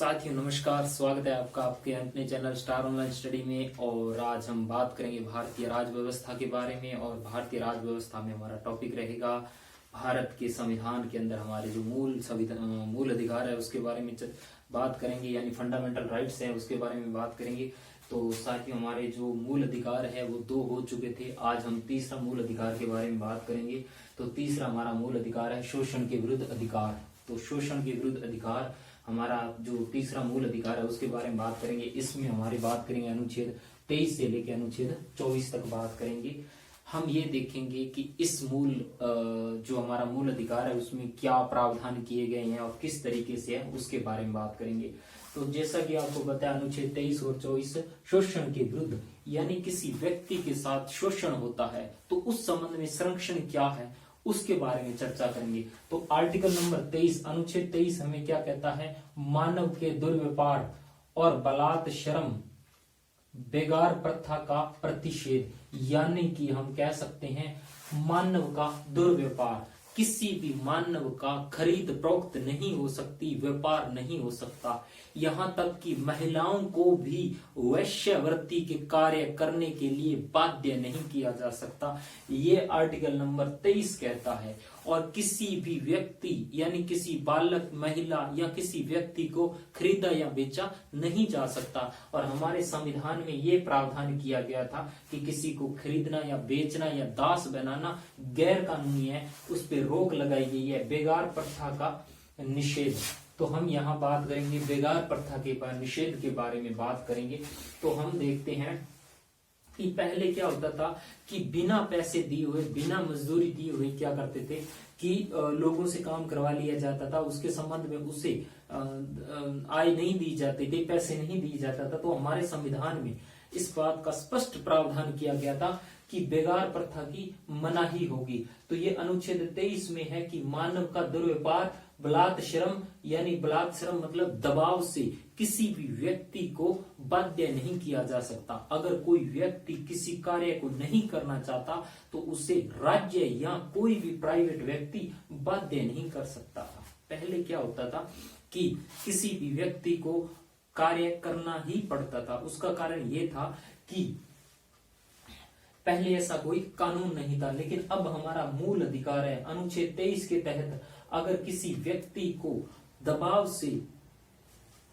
साथियों नमस्कार, स्वागत है आपका आपके अपने चैनल स्टार ऑनलाइन स्टडी में। और आज हम बात करेंगे भारतीय राज व्यवस्था के बारे में। और भारतीय राज व्यवस्था में हमारा टॉपिक रहेगा भारत के संविधान के अंदर हमारे जो मूल अधिकार है उसके बारे में बात करेंगे, यानी फंडामेंटल राइट्स है उसके बारे में बात करेंगे। तो साथियों हमारे जो मूल अधिकार है वो दो हो चुके थे, आज हम तीसरा मूल अधिकार के बारे में बात करेंगे। तो तीसरा हमारा मूल अधिकार है शोषण के विरुद्ध अधिकार। तो शोषण के विरुद्ध अधिकार हमारा जो तीसरा मूल अधिकार है उसके बारे में बात करेंगे। इसमें हमारी बात करेंगे अनुच्छेद 23 से लेकर अनुच्छेद 24 तक बात करेंगे। हम ये देखेंगे कि इस जो हमारा मूल अधिकार है उसमें क्या प्रावधान किए गए हैं और किस तरीके से है उसके बारे में बात करेंगे। तो जैसा कि आपको बताया, अनुच्छेद 23 और 24 शोषण के विरुद्ध, यानी किसी व्यक्ति के साथ शोषण होता है तो उस संबंध में संरक्षण क्या है उसके बारे में चर्चा करेंगे। तो आर्टिकल नंबर 23 अनुच्छेद 23 हमें क्या कहता है? मानव के दुर्व्यापार और बलात्श्रम बेगार प्रथा का प्रतिषेध, यानी कि हम कह सकते हैं मानव का दुर्व्यापार, किसी भी मानव का खरीद फरोख्त नहीं हो सकती, व्यापार नहीं हो सकता। यहाँ तक कि महिलाओं को भी वैश्यावृत्ति के कार्य करने के लिए बाध्य नहीं किया जा सकता, ये आर्टिकल नंबर 23 कहता है। और किसी भी व्यक्ति यानी किसी बालक, महिला या किसी व्यक्ति को खरीदा या बेचा नहीं जा सकता। और हमारे संविधान में ये प्रावधान किया गया था कि किसी को खरीदना या बेचना या दास बनाना गैर कानूनी है, उस पर रोक लगाई गई है, बेगार प्रथा का निषेध। तो हम यहाँ बात करेंगे बेगार प्रथा के निषेध के बारे में बात करेंगे। तो हम देखते हैं कि पहले क्या होता था कि बिना पैसे दिए हुए, बिना मजदूरी दिए हुए क्या करते थे कि लोगों से काम करवा लिया जाता था, उसके संबंध में उसे आय नहीं दी जाती थी, पैसे नहीं दिए जाता था। तो हमारे संविधान में इस बात का स्पष्ट प्रावधान किया गया था कि बेगार प्रथा की मनाही होगी। तो ये अनुच्छेद 23 में है कि मानव का दुर्व्यापार, बलात्श्रम, यानी बलात्श्रम मतलब दबाव से किसी भी व्यक्ति को बाध्य नहीं किया जा सकता। अगर कोई व्यक्ति किसी कार्य को नहीं करना चाहता तो उसे राज्य या कोई भी प्राइवेट व्यक्ति बाध्य नहीं कर सकता। पहले क्या होता था कि किसी भी व्यक्ति को कार्य करना ही पड़ता था। उसका कारण ये था कि पहले ऐसा कोई कानून नहीं था, लेकिन अब हमारा मूल अधिकार है अनुच्छेद 23 के तहत अगर किसी व्यक्ति को दबाव से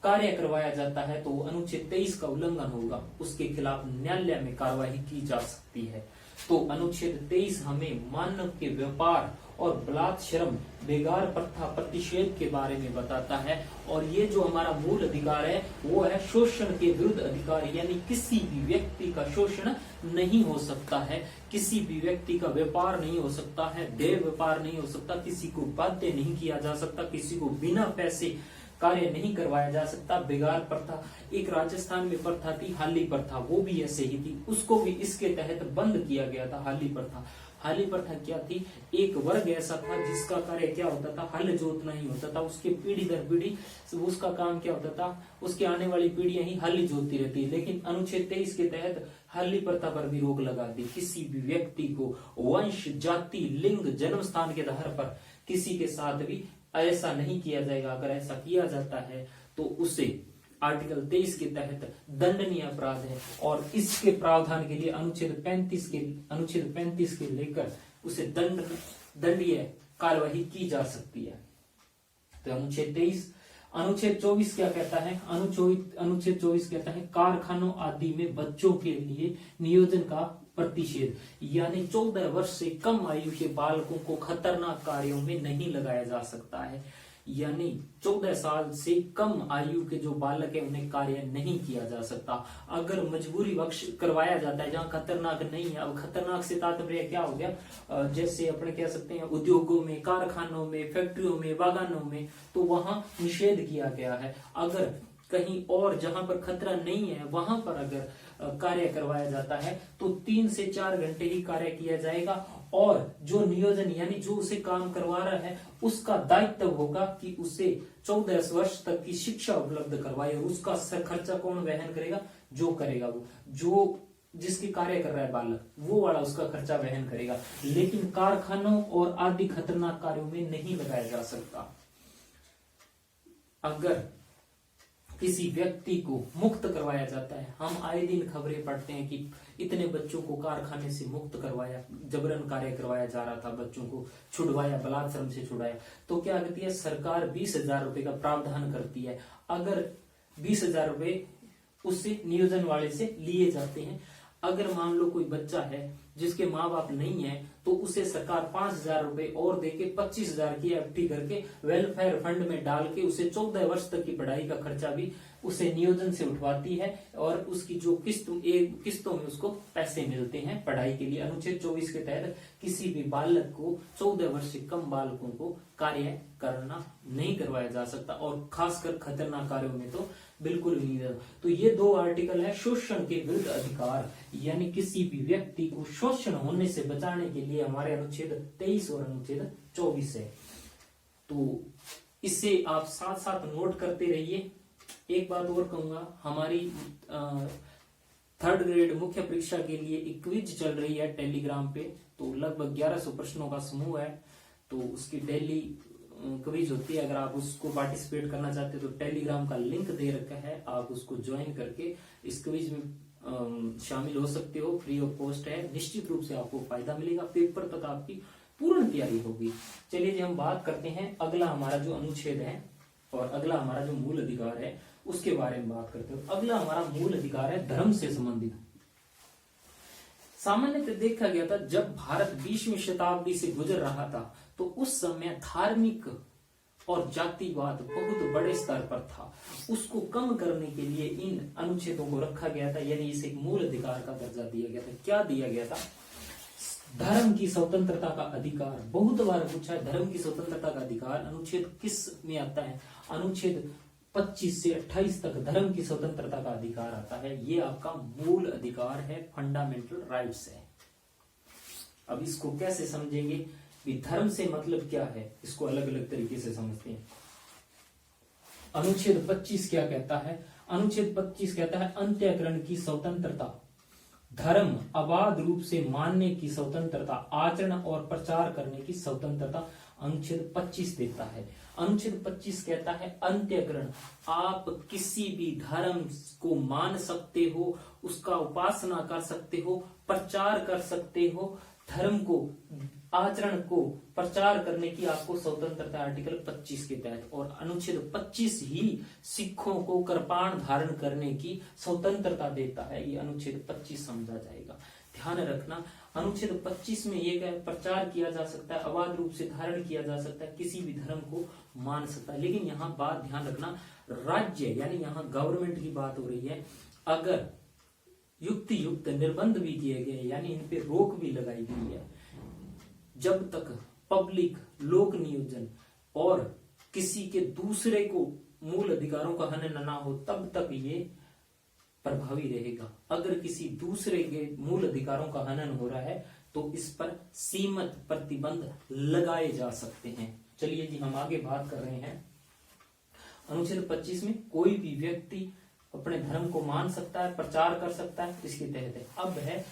कार्य करवाया जाता है तो अनुच्छेद 23 का उल्लंघन होगा, उसके खिलाफ न्यायालय में कार्रवाई की जा सकती है। तो अनुच्छेद 23 हमें मानव के व्यापार और बलात्श्रम बेगार प्रथा प्रतिषेध के बारे में बताता है। और ये जो हमारा मूल अधिकार है वो है शोषण के विरुद्ध अधिकार, यानी किसी भी व्यक्ति का शोषण नहीं हो सकता है, किसी भी व्यक्ति का व्यापार नहीं हो सकता है, देह व्यापार नहीं हो सकता, किसी को बाध्य नहीं किया जा सकता, किसी को बिना पैसे कार्य नहीं करवाया जा सकता। बेगार प्रथा, एक राजस्थान में प्रथा थी हाली प्रथा, वो भी ऐसे ही थी, उसको भी इसके तहत बंद किया गया था। हाली प्रथा, हाली प्रथा क्या थी? एक वर्ग ऐसा था जिसका कार्य क्या होता था? हल जोतना ही होता था। उसके पीढ़ी दर पीढ़ी उसका काम क्या होता था? उसके आने वाली पीढ़ियां ही हल जोतती रहती। लेकिन अनुच्छेद 23 के तहत हल्ली प्रथा पर भी रोक लगा दी। किसी भी व्यक्ति को वंश, जाति, लिंग, जन्म स्थान के आधार पर किसी के साथ भी ऐसा नहीं किया जाएगा। अगर ऐसा किया जाता है तो उसे आर्टिकल 23 के तहत दंडनीय अपराध है। और इसके प्रावधान के लिए अनुच्छेद 35 के लेकर उसे दंडनीय कार्यवाही की जा सकती है। तो अनुच्छेद 23। अनुच्छेद 24 क्या कहता है? अनुच्छेद 24 कहता है कारखानों आदि में बच्चों के लिए नियोजन का प्रतिषेध, यानी 14 वर्ष से कम आयु के बालकों को खतरनाक कार्यों में नहीं लगाया जा सकता है। यानी 14 साल से कम आयु के जो बालक है उन्हें कार्य नहीं किया जा सकता। अगर मजबूरी बख्श करवाया जाता है जहाँ खतरनाक नहीं है, अब खतरनाक से तात्पर्य क्या हो गया? जैसे अपने कह सकते हैं उद्योगों में, कारखानों में, फैक्ट्रियों में, बागानों में, तो वहां निषेध किया गया है। अगर कहीं और जहां पर खतरा नहीं है वहां पर अगर कार्य करवाया जाता है तो 3 से 4 घंटे ही कार्य किया जाएगा। और जो नियोजन यानी जो उसे काम करवा रहा है उसका दायित्व होगा कि उसे 14 वर्ष तक की शिक्षा उपलब्ध करवाए। और उसका खर्चा कौन वहन करेगा? जो करेगा वो, जो जिसकी कार्य कर रहा है बालक, वो वाला उसका खर्चा वहन करेगा। लेकिन कारखानों और आदि खतरनाक कार्यों में नहीं लगाया जा सकता। अगर किसी व्यक्ति को मुक्त करवाया जाता है। हम आए दिन खबरें पढ़ते हैं कि इतने बच्चों को कारखाने से मुक्त करवाया, जबरन कार्य करवाया जा रहा था, बच्चों को छुड़वाया, बलात्श्रम से छुड़ाया। तो क्या करती है सरकार, 20,000 रुपए का प्रावधान करती है। अगर 20,000 रुपए उससे नियोजन वाले से लिए जाते हैं। अगर मान लो कोई बच्चा है जिसके माँ बाप नहीं है, तो उसे सरकार 5,000 रुपए और देके 25,000 की एफडी करके वेलफेयर फंड में डाल के उसे 14 वर्ष तक की पढ़ाई का खर्चा भी उसे नियोजन से उठवाती है, और उसकी जो किस्तों में उसको पैसे मिलते हैं पढ़ाई के लिए। अनुच्छेद 24 के तहत किसी भी बालक को, 14 वर्ष से कम बालकों को कार्य करना नहीं करवाया जा सकता, और खासकर खतरनाक कार्यों में तो बिल्कुल भी नहीं। तो ये 2 आर्टिकल है शोषण के विरुद्ध अधिकार, यानी किसी भी व्यक्ति को शोषण होने से बचाने के लिए हमारे अनुच्छेद 23 और अनुच्छेद 24 है। तो इससे आप साथ साथ नोट करते रहिए। एक बात और कहूंगा, हमारी 3rd ग्रेड मुख्य परीक्षा के लिए एक क्विज चल रही है टेलीग्राम पे। तो लगभग 1100 प्रश्नों का समूह है, तो उसकी डेली क्विज होती है। अगर आप उसको पार्टिसिपेट करना चाहते हो तो टेलीग्राम का लिंक दे रखा है, आप उसको ज्वाइन करके इस क्विज में शामिल हो सकते हो। फ्री ऑफ कॉस्ट है, निश्चित रूप से आपको फायदा मिलेगा, पेपर तक आपकी पूर्ण तैयारी होगी। चलिए जी हम बात करते हैं अगला हमारा जो अनुच्छेद है और अगला हमारा जो मूल अधिकार है उसके बारे में बात करते हो। अगला हमारा मूल अधिकार है धर्म से संबंधित। सामान्यतः देखा गया था जब भारत 20वीं शताब्दी से गुजर रहा था तो उस समय धार्मिक और जातिवाद बहुत बड़े स्तर पर था। उसको कम करने के लिए इन अनुच्छेदों को रखा गया था, यानी इसे एक मूल अधिकार का दर्जा दिया गया था। क्या दिया गया था? धर्म की स्वतंत्रता का अधिकार। बहुत बार पूछा है धर्म की स्वतंत्रता का अधिकार अनुच्छेद किस में आता है? अनुच्छेद 25 से 28 तक धर्म की स्वतंत्रता का अधिकार आता है। ये आपका मूल अधिकार है, फंडामेंटल राइट्स है। अब इसको कैसे समझेंगे कि धर्म से मतलब क्या है, इसको अलग अलग तरीके से समझते हैं। अनुच्छेद 25 क्या कहता है? अनुच्छेद 25 कहता है अंत्यकरण की स्वतंत्रता, धर्म अबाध रूप से मानने की स्वतंत्रता, आचरण और प्रचार करने की स्वतंत्रता अनुच्छेद 25 देता है। अनुच्छेद 25 कहता है अंत्यकरण, आप किसी भी धर्म को मान सकते हो, उसका उपासना कर सकते हो, प्रचार कर सकते हो, धर्म को, आचरण को प्रचार करने की आपको स्वतंत्रता आर्टिकल 25 के तहत। और अनुच्छेद 25 ही सिखों को कृपाण धारण करने की स्वतंत्रता देता है। ये अनुच्छेद 25 समझा जाएगा, ध्यान रखना। अनुच्छेद 25 में ये क्या, प्रचार किया जा सकता है, अबाध रूप से धारण किया जा सकता है, किसी भी धर्म को मान सकता है। लेकिन यहाँ बात ध्यान रखना, राज्य यानी यहाँ गवर्नमेंट की बात हो रही है। अगर युक्त निर्बंध भी किए गए, यानी इन पे रोक भी लगाई गई है, जब तक पब्लिक, लोक नियोजन और किसी के दूसरे को मूल अधिकारों का हनन ना हो, तब तक ये प्रभावी रहेगा। अगर किसी दूसरे के मूल अधिकारों का हनन हो रहा है तो इस पर सीमित प्रतिबंध लगाए जा सकते हैं। चलिए जी हम आगे बात कर रहे हैं। अनुच्छेद 25 में कोई भी व्यक्ति अपने धर्म को मान सकता है, प्रचार कर सकता है, इसके तहत है। अब है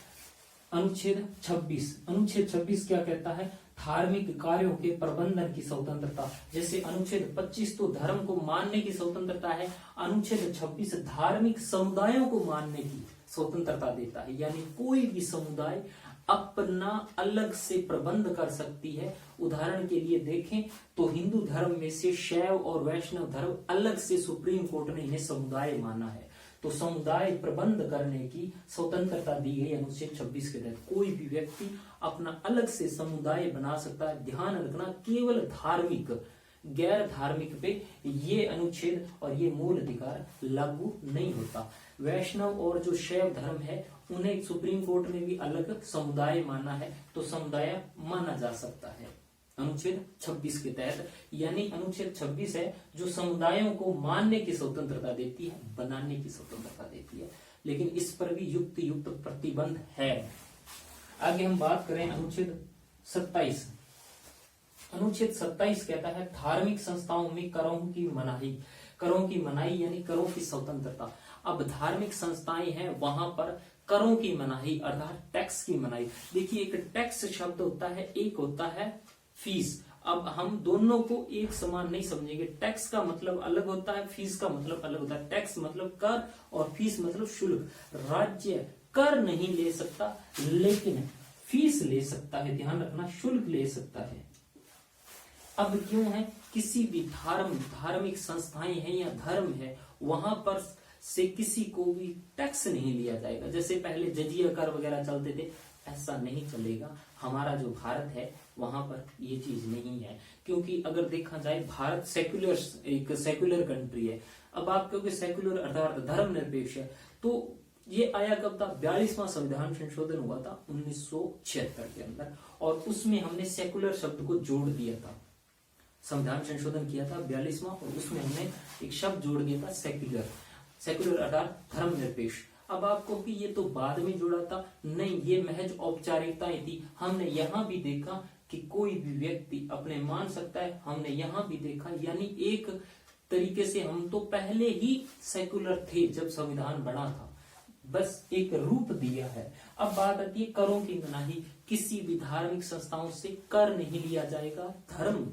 अनुच्छेद 26। अनुच्छेद 26 क्या कहता है? धार्मिक कार्यों के प्रबंधन की स्वतंत्रता। जैसे अनुच्छेद 25 तो धर्म को मानने की स्वतंत्रता है, अनुच्छेद 26 धार्मिक समुदायों को मानने की स्वतंत्रता देता है। यानी कोई भी समुदाय अपना अलग से प्रबंध कर सकती है। उदाहरण के लिए देखें तो हिंदू धर्म में से शैव और वैष्णव धर्म अलग से सुप्रीम कोर्ट ने इन्हें समुदाय माना है, तो समुदाय प्रबंध करने की स्वतंत्रता दी गई अनुच्छेद 26 के तहत। कोई भी व्यक्ति अपना अलग से समुदाय बना सकता है। ध्यान रखना, केवल धार्मिक, गैर धार्मिक पे ये अनुच्छेद और ये मूल अधिकार लागू नहीं होता। वैष्णव और जो शैव धर्म है उन्हें सुप्रीम कोर्ट ने भी अलग समुदाय माना है, तो समुदाय माना जा सकता है अनुच्छेद 26 के तहत। यानी अनुच्छेद 26 है जो समुदायों को मानने की स्वतंत्रता देती है, बनाने की स्वतंत्रता देती है, लेकिन इस पर भी युक्त प्रतिबंध है। आगे हम बात करें अनुच्छेद 27। अनुच्छेद 27 कहता है धार्मिक संस्थाओं में करों की मनाही। करों की मनाही यानी करों की स्वतंत्रता। अब धार्मिक संस्थाएं हैं, वहां पर करों की मनाही अर्थात टैक्स की मनाही। देखिए एक टैक्स शब्द होता है, एक होता है फीस। अब हम दोनों को एक समान नहीं समझेंगे। टैक्स का मतलब अलग होता है, फीस का मतलब अलग होता है। टैक्स मतलब कर और फीस मतलब शुल्क। राज्य कर नहीं ले सकता लेकिन फीस ले सकता है, ध्यान रखना, शुल्क ले सकता है। अब क्यों है, किसी भी धार्मिक संस्थाएं हैं या धर्म है, वहां पर से किसी को भी टैक्स नहीं लिया जाएगा। जैसे पहले जजिया कर वगैरह चलते थे, ऐसा नहीं चलेगा। हमारा जो भारत है वहां पर ये चीज नहीं है, क्योंकि अगर देखा जाए भारत एक सेक्युलर कंट्री है। अब आप कहोगे सेक्युलर अर्थात धर्मनिरपेक्ष है, तो ये आया कब था, 42वां संविधान संशोधन हुआ था 1976 के अंदर, और उसमें हमने सेक्युलर शब्द को जोड़ दिया था। संविधान संशोधन किया था 42वां, और उसमें हमने एक शब्द जोड़ दिया था सेक्युलर अर्थात धर्मनिरपेक्ष। अब आपको कि ये तो बाद में जुड़ा था, नहीं, ये महज औपचारिकताएं थी। हमने यहाँ भी देखा कि कोई भी व्यक्ति अपने मान सकता है, हमने यहाँ भी देखा, यानी एक तरीके से हम तो पहले ही सेक्युलर थे जब संविधान बना था, बस एक रूप दिया है। अब बात आती है करों की मनाही। किसी भी धार्मिक संस्थाओं से कर नहीं लिया जाएगा। धर्म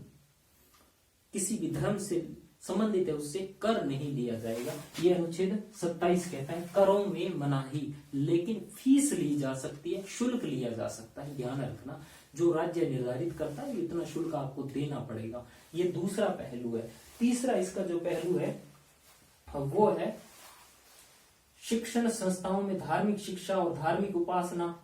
किसी भी धर्म से संबंधित है, उससे कर नहीं लिया जाएगा। ये अनुच्छेद 27 कहता है करों में मनाही, लेकिन फीस ली जा सकती है, शुल्क लिया जा सकता है। ध्यान रखना, जो राज्य निर्धारित करता है इतना शुल्क आपको देना पड़ेगा। ये दूसरा पहलू है। तीसरा इसका जो पहलू है वो है शिक्षण संस्थाओं में धार्मिक शिक्षा और धार्मिक उपासना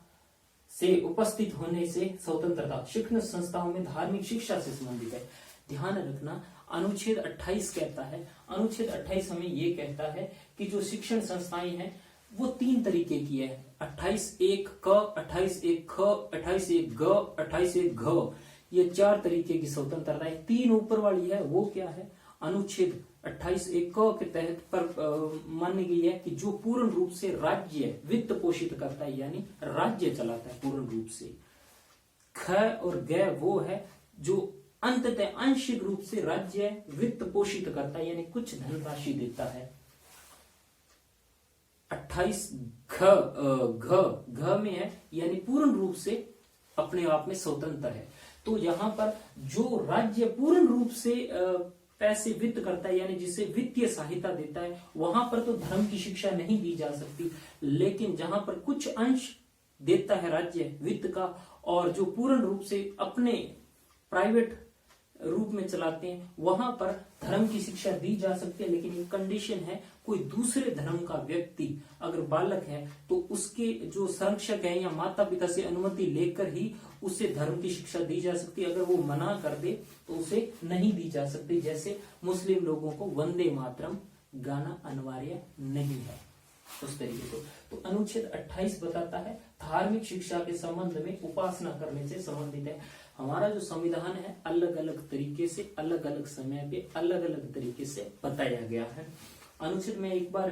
से उपस्थित होने से स्वतंत्रता। शिक्षण संस्थाओं में धार्मिक शिक्षा से संबंधित है। ध्यान रखना, अनुच्छेद 28 कहता है, अनुच्छेद 28 हमें ये कहता है कि जो शिक्षण संस्थाएं हैं वो 3 तरीके की है। 28(1) क, 28(1) ख, 28(1) ग, 28(1) घ, ये 4 तरीके की स्वतंत्रता है। 3 ऊपर वाली है वो क्या है, अनुच्छेद 28(1) क के तहत पर मानी गई है कि जो पूर्ण रूप से राज्य वित्त पोषित करता है, यानी राज्य चलाता है पूर्ण रूप से। ख और ग वो है जो अंततः आंशिक रूप से राज्य वित्त पोषित करता है, यानी कुछ धनराशि देता है। 28 घ में है, यानी पूर्ण रूप से अपने आप में स्वतंत्र है। तो यहाँ पर जो राज्य पूर्ण रूप से पैसे वित्त करता है, यानी जिसे वित्तीय सहायता देता है, वहां पर तो धर्म की शिक्षा नहीं दी जा सकती। लेकिन जहां पर कुछ अंश देता है राज्य वित्त का, और जो पूर्ण रूप से अपने प्राइवेट रूप में चलाते हैं, वहां पर धर्म की शिक्षा दी जा सकती है। लेकिन एक कंडीशन है, कोई दूसरे धर्म का व्यक्ति अगर बालक है तो उसके जो संरक्षक है या माता पिता से अनुमति लेकर ही उसे धर्म की शिक्षा दी जा सकती है। अगर वो मना कर दे तो उसे नहीं दी जा सकती। जैसे मुस्लिम लोगों को वंदे मातरम गाना अनिवार्य नहीं है, उस तरीके से। तो अनुच्छेद 28 बताता है धार्मिक शिक्षा के संबंध में उपासना करने से संबंधित है। हमारा जो संविधान है अलग अलग तरीके से अलग अलग समय पे अलग अलग तरीके से बताया गया है। अनुच्छेद में एक बार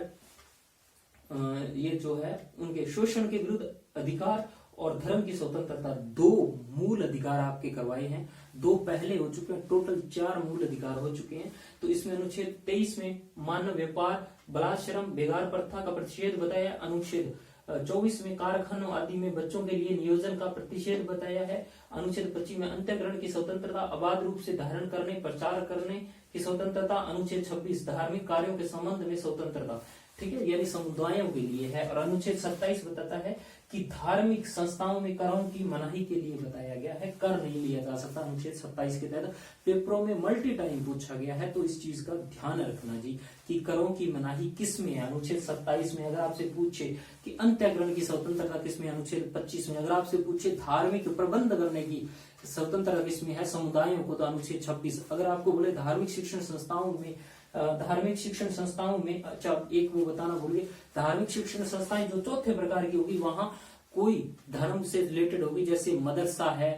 ये जो है उनके शोषण के विरुद्ध अधिकार और धर्म की स्वतंत्रता, 2 मूल अधिकार आपके करवाए हैं। 2 पहले हो चुके हैं, टोटल 4 मूल अधिकार हो चुके हैं। तो इसमें अनुच्छेद 23 में मानव व्यापार, बलात्श्रम, बेगार प्रथा का प्रतिषेध बताया। अनुच्छेद 24 में कारखानों आदि में बच्चों के लिए नियोजन का प्रतिषेध बताया है। अनुच्छेद 25 में अंतःकरण की स्वतंत्रता, अबाध रूप से धारण करने प्रचार करने की स्वतंत्रता। अनुच्छेद 26 धार्मिक कार्यों के संबंध में स्वतंत्रता, ठीक है, यानी समुदायों के लिए है। और अनुच्छेद 27 बताता है कि धार्मिक संस्थाओं में करों की मनाही के लिए बताया गया है, कर नहीं लिया जा सकता। अनुच्छेद 27 के तहत पेपरों में मल्टी टाइम पूछा गया है, तो इस चीज का ध्यान रखना जी कि करों की मनाही किस में है। अनुच्छेद 27 में अगर आपसे पूछे कि अंत्यग्रहण की स्वतंत्रता किसमें, अनुच्छेद 25 में। अगर आपसे पूछे धार्मिक प्रबंध करने की स्वतंत्रता किसमें है, समुदायों को, तो अनुच्छेद 26। अगर आपको बोले धार्मिक शिक्षण संस्थाओं में, अच्छा एक वो बताना भूल गए, धार्मिक शिक्षण संस्थाएं जो 4थे प्रकार की होगी, वहां कोई धर्म से रिलेटेड होगी, जैसे मदरसा है,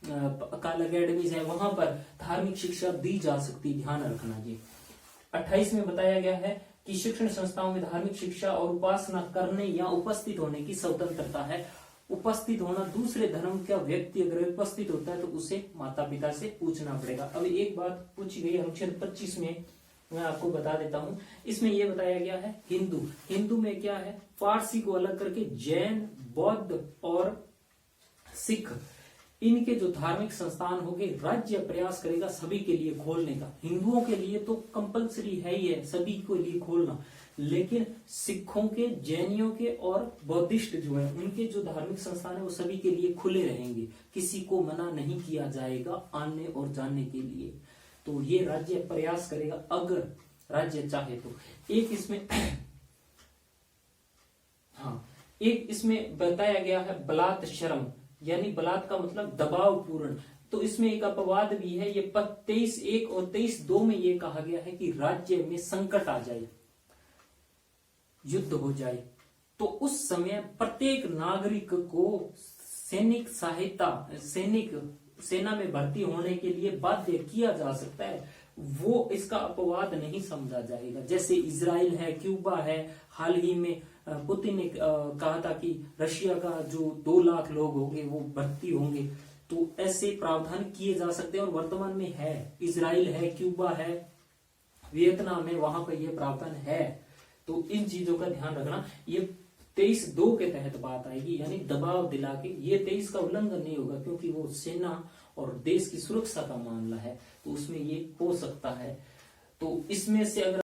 अकाल अकेडमीज है, वहां पर धार्मिक शिक्षा दी जा सकती। ध्यान रखना जी। 28 में बताया गया है कि शिक्षण संस्थाओं में धार्मिक शिक्षा और उपासना करने या उपस्थित होने की स्वतंत्रता है। उपस्थित होना, दूसरे धर्म का व्यक्ति अगर उपस्थित होता है तो उसे माता पिता से पूछना पड़ेगा। अब एक बात पूछी गई अनुच्छेद 25 में, मैं आपको बता देता हूं। इसमें यह बताया गया है हिंदू में क्या है, पारसी को अलग करके जैन, बौद्ध और सिख, इनके जो धार्मिक संस्थान होंगे, राज्य प्रयास करेगा सभी के लिए खोलने का। हिंदुओं के लिए तो कंपलसरी है ही है सभी के लिए खोलना, लेकिन सिखों के, जैनियों के और बौद्धिस्ट जो है उनके जो धार्मिक संस्थान है वो सभी के लिए खुले रहेंगे, किसी को मना नहीं किया जाएगा आने और जाने के लिए। तो ये राज्य प्रयास करेगा अगर राज्य चाहे तो। एक इसमें हाँ, एक इसमें बताया गया है बलात् शर्म, यानी बलात् का मतलब दबाव पूर्ण। तो इसमें एक अपवाद भी है, ये 23:1 और 23:2 में ये कहा गया है कि राज्य में संकट आ जाए, युद्ध हो जाए, तो उस समय प्रत्येक नागरिक को सैनिक सहायता, सेना में भर्ती होने के लिए बाध्य किया जा सकता है। वो इसका अपवाद नहीं समझा जाएगा। जैसे इजराइल है, क्यूबा है, हाल ही में पुतिन ने कहा था कि रशिया का जो 2 लाख लोग होंगे वो भर्ती होंगे, तो ऐसे प्रावधान किए जा सकते हैं और वर्तमान में है। इजराइल है, क्यूबा है, वियतनाम है, वहां पर यह प्रावधान है। तो इन चीजों का ध्यान रखना। ये 23:2 के तहत बात आएगी, यानी दबाव दिला के। ये 23 का उल्लंघन नहीं होगा क्योंकि वो सेना और देश की सुरक्षा का मामला है, तो उसमें ये हो सकता है। तो इसमें से अगर